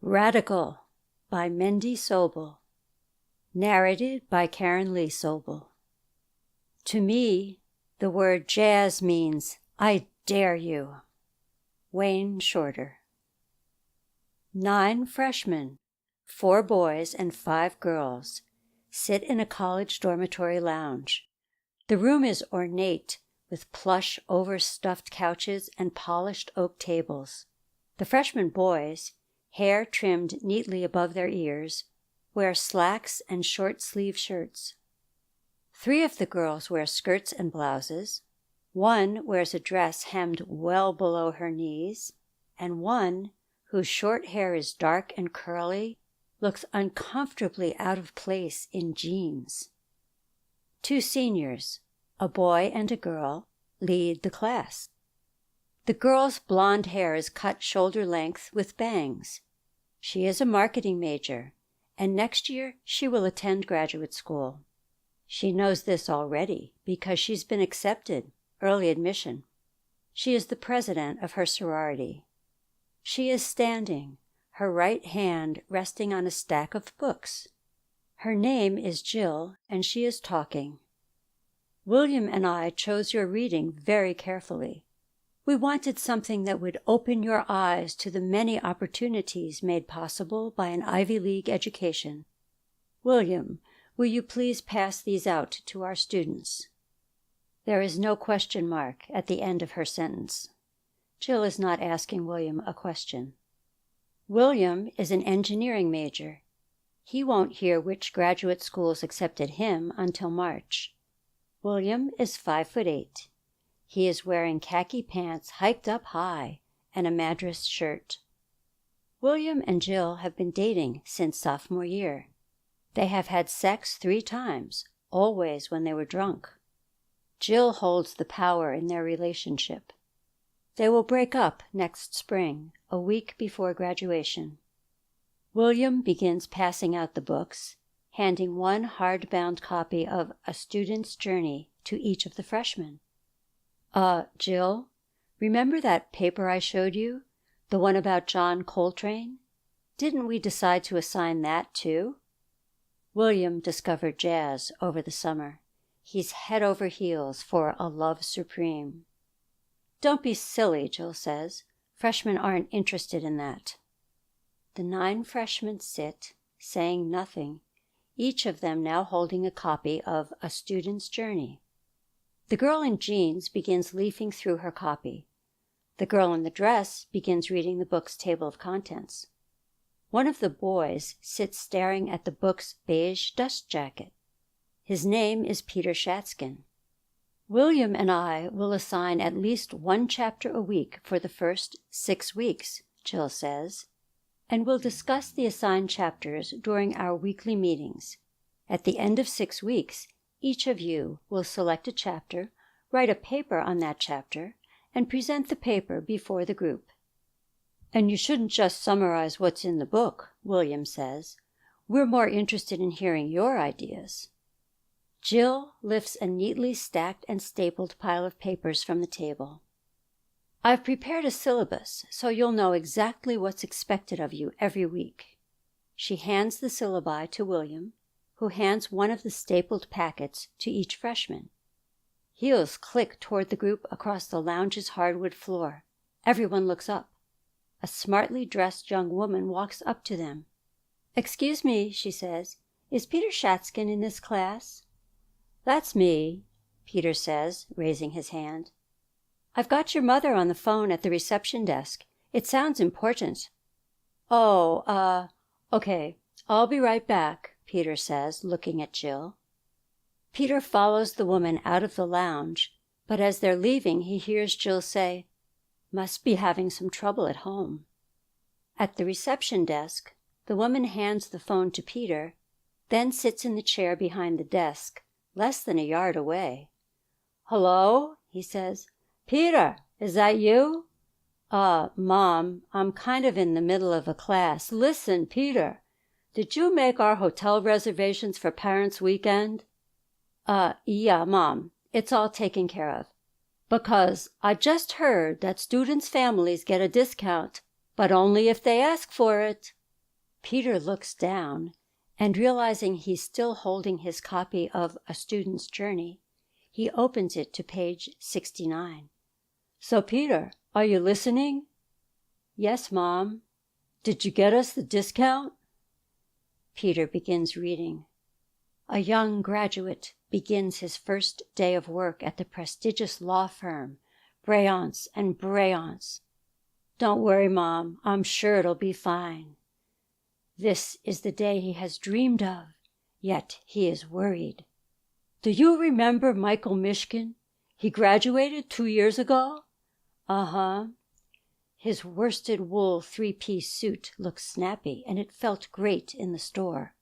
Radical by Mendy Sobol. Narrated by Karen Lee Sobol. To me, the word jazz means, I dare you. Wayne Shorter. 9 freshmen, 4 boys and 5 girls, sit in a college dormitory lounge. The room is ornate with plush overstuffed couches and polished oak tables. The freshman boys, hair trimmed neatly above their ears, wear slacks and short-sleeve shirts. 3 of the girls wear skirts and blouses. 1 wears a dress hemmed well below her knees, and 1, whose short hair is dark and curly, looks uncomfortably out of place in jeans. 2 seniors, a boy and a girl, lead the class. The girl's blonde hair is cut shoulder length with bangs. She is a marketing major, and next year she will attend graduate school. She knows this already because she's been accepted, early admission. She is the president of her sorority. She is standing, her right hand resting on a stack of books. Her name is Jill, and she is talking. William and I chose your reading very carefully. We wanted something that would open your eyes to the many opportunities made possible by an Ivy League education. William, will you please pass these out to our students? There is no question mark at the end of her sentence. Jill is not asking William a question. William is an engineering major. He won't hear which graduate schools accepted him until March. William is 5'8". He is wearing khaki pants hiked up high and a Madras shirt. William and Jill have been dating since sophomore year. They have had sex 3 times, always when they were drunk. Jill holds the power in their relationship. They will break up next spring, a week before graduation. William begins passing out the books, handing 1 hardbound copy of A Student's Journey to each of the freshmen. Jill, remember that paper I showed you? The one about John Coltrane? Didn't we decide to assign that too? William discovered jazz over the summer. He's head over heels for A Love Supreme. Don't be silly, Jill says. Freshmen aren't interested in that. The 9 freshmen sit, saying nothing, each of them now holding a copy of A Student's Journey. The girl in jeans begins leafing through her copy. The girl in the dress begins reading the book's table of contents. One of the boys sits staring at the book's beige dust jacket. His name is Peter Shatskin. William and I will assign at least 1 chapter a week for the first 6 weeks, Jill says, and we'll discuss the assigned chapters during our weekly meetings. At the end of 6 weeks, each of you will select a chapter, write a paper on that chapter, and present the paper before the group. And you shouldn't just summarize what's in the book, William says. We're more interested in hearing your ideas. Jill lifts a neatly stacked and stapled pile of papers from the table. I've prepared a syllabus so you'll know exactly what's expected of you every week. She hands the syllabi to William, who hands one of the stapled packets to each freshman. Heels click toward the group across the lounge's hardwood floor. Everyone looks up. A smartly dressed young woman walks up to them. "Excuse me," she says, "is Peter Shatskin in this class?" "That's me," Peter says, raising his hand. "I've got your mother on the phone at the reception desk. It sounds important." Okay, I'll be right back," Peter says, looking at Jill. Peter follows the woman out of the lounge, but as they're leaving, he hears Jill say, "Must be having some trouble at home." At the reception desk, the woman hands the phone to Peter, then sits in the chair behind the desk, less than a yard away. "Hello?" he says. "Peter, is that you?" Mom, I'm kind of in the middle of a class. Listen, Peter, did you make our hotel reservations for Parents' Weekend?" Yeah, Mom, it's all taken care of. Because I just heard that students' families get a discount, but only if they ask for it." Peter looks down, and realizing he's still holding his copy of A Student's Journey, he opens it to page 69. "So, Peter, are you listening?" "Yes, Mom." "Did you get us the discount?" Peter begins reading. A young graduate begins his first day of work at the prestigious law firm, Brayance and Brayance. "Don't worry, Mom. I'm sure it'll be fine." This is the day he has dreamed of, yet he is worried. "Do you remember Michael Mishkin? He graduated 2 years ago?" "Uh-huh." His worsted wool 3-piece suit looked snappy, and it felt great in the store.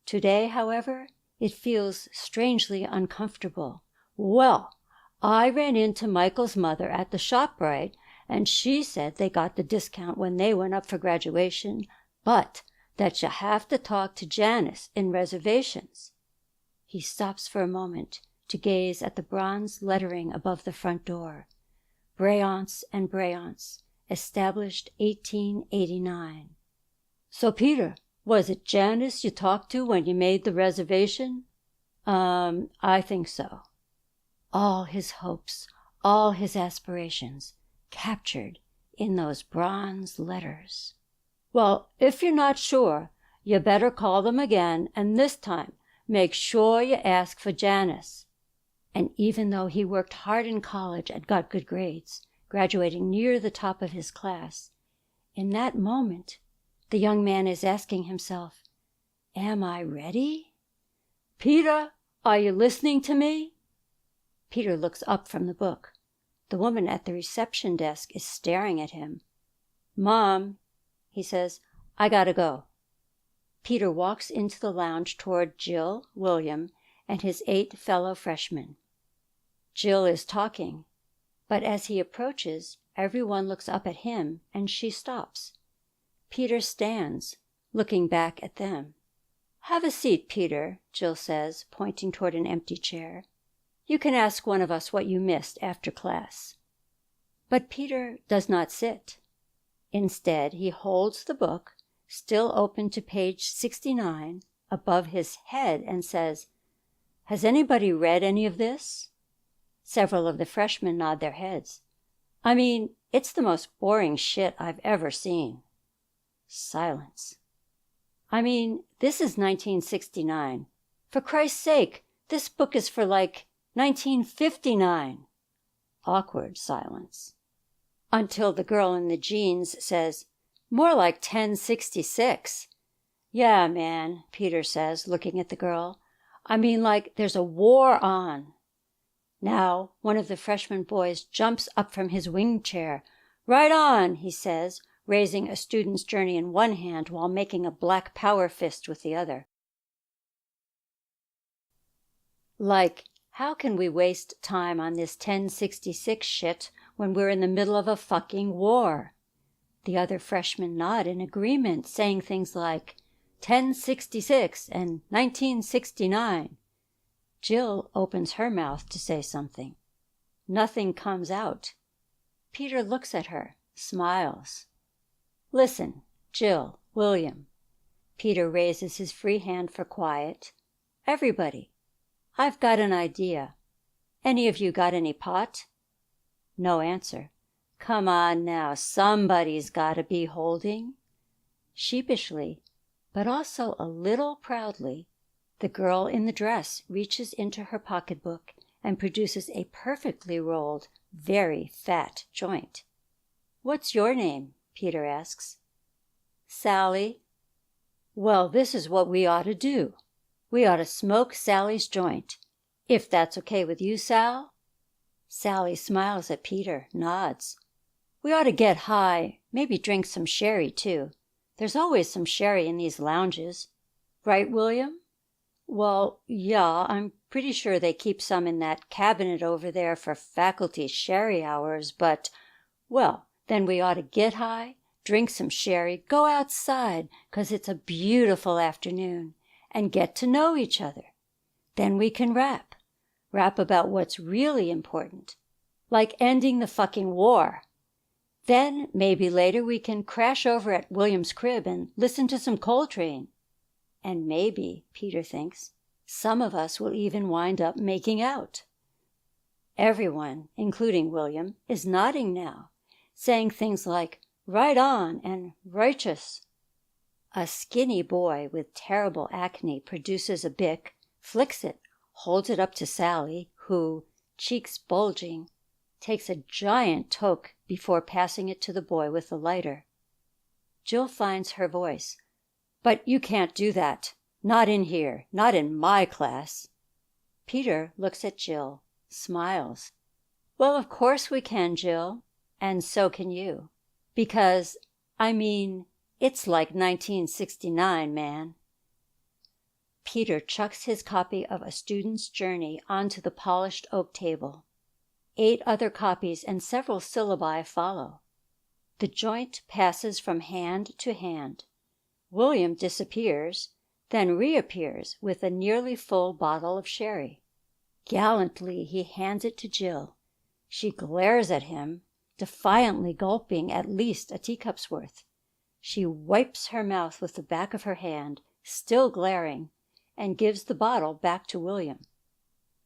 Today, however, it feels strangely uncomfortable. "Well, I ran into Michael's mother at the ShopRite, and she said they got the discount when they went up for graduation, but that you have to talk to Janice in reservations." He stops for a moment to gaze at the bronze lettering above the front door. Brayance and Brayance, established 1889. "So, Peter, was it Janice you talked to when you made the reservation?" I think so." All his hopes, all his aspirations, captured in those bronze letters. "Well, if you're not sure, you better call them again, and this time make sure you ask for Janice." And even though he worked hard in college and got good grades, graduating near the top of his class, in that moment, the young man is asking himself, "Am I ready?" "Peter, are you listening to me?" Peter looks up from the book. The woman at the reception desk is staring at him. "Mom," he says, "I gotta go." Peter walks into the lounge toward Jill, William, and his 8 fellow freshmen. Jill is talking, but as he approaches, everyone looks up at him, and she stops. Peter stands, looking back at them. "Have a seat, Peter," Jill says, pointing toward an empty chair. "You can ask one of us what you missed after class." But Peter does not sit. Instead, he holds the book, still open to page 69, above his head and says, "Has anybody read any of this?" Several of the freshmen nod their heads. "I mean, it's the most boring shit I've ever seen." Silence. "I mean, this is 1969. For Christ's sake, this book is for like 1959. Awkward silence. Until the girl in the jeans says, "More like 1066. "Yeah, man," Peter says, looking at the girl. "I mean, like there's a war on." Now, one of the freshman boys jumps up from his wing chair. "Right on," he says, raising A Student's Journey in one hand while making a black power fist with the other. Like, how can we waste time on this 1066 shit when we're in the middle of a fucking war? The other freshmen nod in agreement, saying things like 1066 and 1969. Jill opens her mouth to say something. Nothing comes out. Peter looks at her, smiles. "Listen, Jill, William." Peter raises his free hand for quiet. "Everybody, I've got an idea. Any of you got any pot?" No answer. "Come on now, somebody's got to be holding." Sheepishly, but also a little proudly, the girl in the dress reaches into her pocketbook and produces a perfectly rolled, very fat joint. "What's your name?" Peter asks. "Sally." "Well, this is what we ought to do. We ought to smoke Sally's joint. If that's okay with you, Sal?" Sally smiles at Peter, nods. "We ought to get high, maybe drink some sherry, too. There's always some sherry in these lounges. Right, William?" "Well, yeah, I'm pretty sure they keep some in that cabinet over there for faculty sherry hours, but, well, then we ought to get high, drink some sherry, go outside, 'cause it's a beautiful afternoon, and get to know each other. Then we can rap about what's really important, like ending the fucking war. Then maybe later we can crash over at William's crib and listen to some Coltrane. And maybe, Peter thinks, some of us will even wind up making out. Everyone, including William, is nodding now, saying things like, right on and righteous. A skinny boy with terrible acne produces a Bic, flicks it, holds it up to Sally, who, cheeks bulging, takes a giant toke before passing it to the boy with the lighter. Jill finds her voice. But you can't do that. Not in here. Not in my class. Peter looks at Jill, smiles. Well, of course we can, Jill. And so can you. Because, it's like 1969, man. Peter chucks his copy of A Student's Journey onto the polished oak table. 8 other copies and several syllabi follow. The joint passes from hand to hand. William disappears, then reappears with a nearly full bottle of sherry. Gallantly he hands it to Jill. She glares at him, defiantly gulping at least a teacup's worth. She wipes her mouth with the back of her hand, still glaring, and gives the bottle back to William.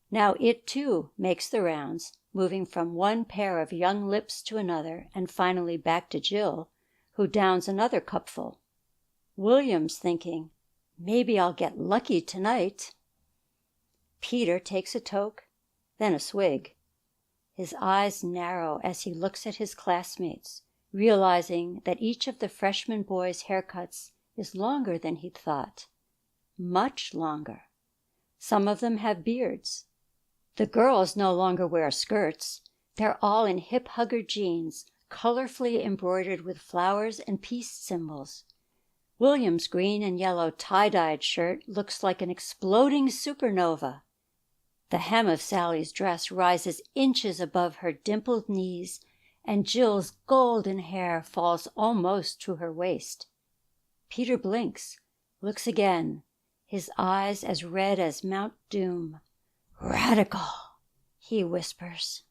Now it too makes the rounds, moving from one pair of young lips to another and finally back to Jill, who downs another cupful. William's thinking, maybe I'll get lucky tonight. Peter takes a toke, then a swig. His eyes narrow as he looks at his classmates, realizing that each of the freshman boys' haircuts is longer than he'd thought. Much longer. Some of them have beards. The girls no longer wear skirts. They're all in hip-hugger jeans, colorfully embroidered with flowers and peace symbols. William's green and yellow tie-dyed shirt looks like an exploding supernova. The hem of Sally's dress rises inches above her dimpled knees, and Jill's golden hair falls almost to her waist. Peter blinks, looks again, his eyes as red as Mount Doom. Radical, he whispers.